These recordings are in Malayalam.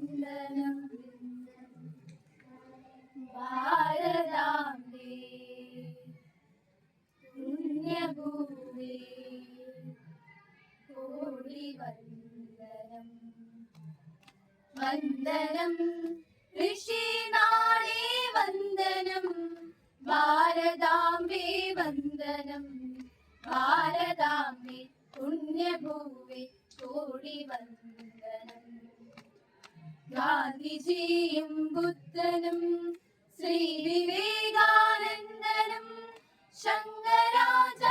വന്ദനം ഭാരതാംബേ പുണ്യഭൂമി കോടി വന്ദനം വന്ദനം ഋഷിനാളേ വന്ദനം ഭാരതാംബേ വന്ദനം ഭാരതാംബേ പുണ്യഭൂമി കോടി വന്ദനം ഗാന്ധിജിയും ബുദ്ധനും ശ്രീ വിവേകാനന്ദനും ശങ്കരാചാര്യരും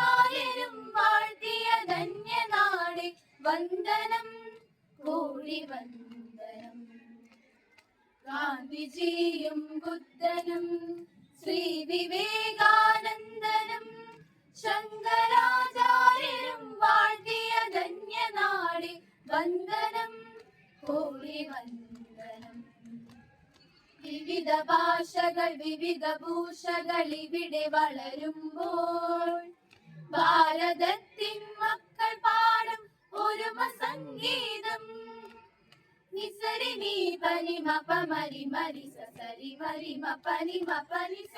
വാഴ്ത്തിയ ധന്യനാട് വന്ദനം കോടി വന്ദനം ഗാന്ധിജിയും ബുദ്ധനും ശ്രീ വിവേകാനന്ദനും ശങ്കരാചാര്യരും വാഴ്ത്തിയ ധന്യനാട് വന്ദനം കോടി വന്ദനം വിവിധ ഭാഷകൾ വിവിധ ഭൂഷകൾ ഇവിടെ വളരുമ്പോൾ ഭാരതത്തിൻ മക്കൾ പാടും ഒരുമ സംഗീതം നിസരി നീ പനി മപ മരി മരി സരി മരി മപനി മപനി സ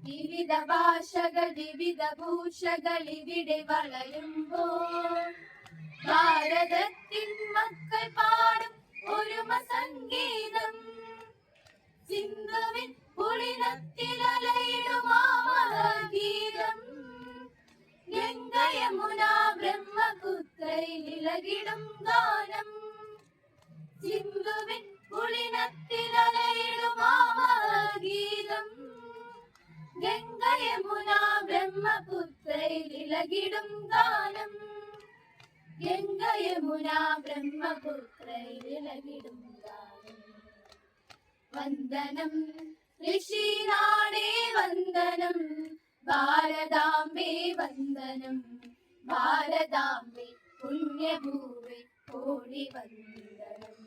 വിവിധ ഭാഷകൾ വിവിധ ഭൂഷകൾ ഇവിടെ വളരുമ്പോൾ ഭാരതത്തിൻ മക്കൾ പാടും ഒരുമ സംഗീതം സിന്ധുവിൻ പുളിനത്തിലലയിടുമാമഗീതം ഗംഗ യമുന ബ്രഹ്മപുത്രയിലിളകിടും ഗാനം സിന്ധുവിൻ പുളിനത്തിലലയിടുമാമഗീതം ഗംഗ യമുന ബ്രഹ്മപുത്രയിലിളകിടും ഗാനം ഗംഗ യമുന ബ്രഹ്മപുത്രയിലിളകിടും ഗാനം വന്ദനം ഋഷിനാടേ വന്ദനം ഭാരതാംബേ വന്ദനം ഭാരതാംബേ പുണ്യഭൂമി കോടി വന്ദനം